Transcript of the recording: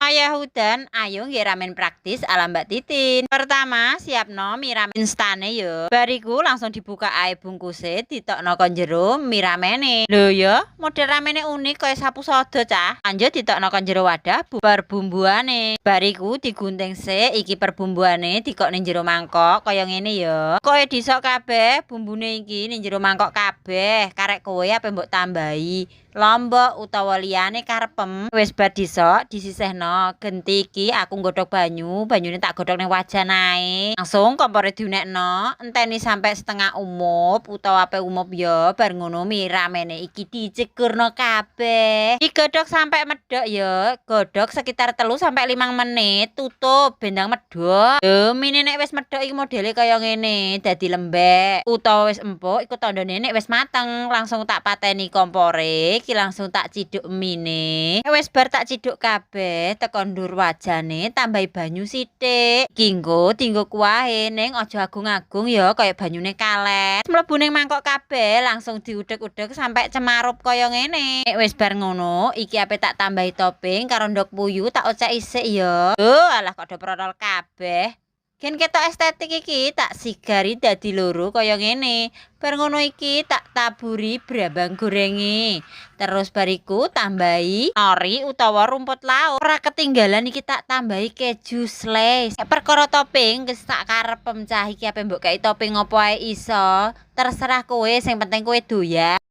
wayah udan, ayo nggih ramen praktis ala Mbak Titin. Pertama, siapno mie ramen instane yo. Bariku langsung dibuka ae bungkuse, ditokno kon jero mie ramene. Lho ya, model ramene unik kaya sapu sodo cah. Lanjut ditokno kon jero wadah perbumbuane. Bariku digunting sik, iki perbumbuane dikok ning jero mangkok kaya ngene ya. Koe disok kabeh bumbune iki ning jero mangkok kabeh. Karek kowe apa mbok tambahi lombok utawa liyane karepem. Wis bar disok disisihno. Genti iki aku nggodhog banyune tak godhog ning wajan ae. Langsung kompore diunekno, enteni sampai setengah umup utawa ape umup ya. Bar ngono mie ramene iki dicekurno kabeh. Digodhog sampai medhok ya. Godhog sekitar 3 sampai 5 menit, tutup bendang medhok. Lho, mine nek wis medhok iki modele kaya ngene, dadi lembek utawa wis empuk iku tandane nek wis mateng. Langsung tak pateni kompore. Iki langsung tak ciduk mine. Wis bar tak ciduk kabeh tekan ndur wajane, tambahi banyu sithik. Kinggo dienggo kuahe ning aja agung-agung ya kaya banyune kalet. Mlebu ning mangkok kabeh langsung diudek-udek sampai cemarup kaya ngene. Nek wis bar ngono, iki ape tak tambahi topping karo ndok puyuh tak ocek isik ya. Alah kok do protol kabeh. Gen ketok estetik iki tak sigari dadi loro kaya ngene. Bar ngono iki tak taburi brambang gorenge. Terus bariku tambahi nori utawa rumput laut. Ora ketinggalan iki tak tambahi keju slice. Perkara topping wis tak karepem cah iki ape mbok kei topping opo ae iso. Terserah kowe, sing penting kowe doyan.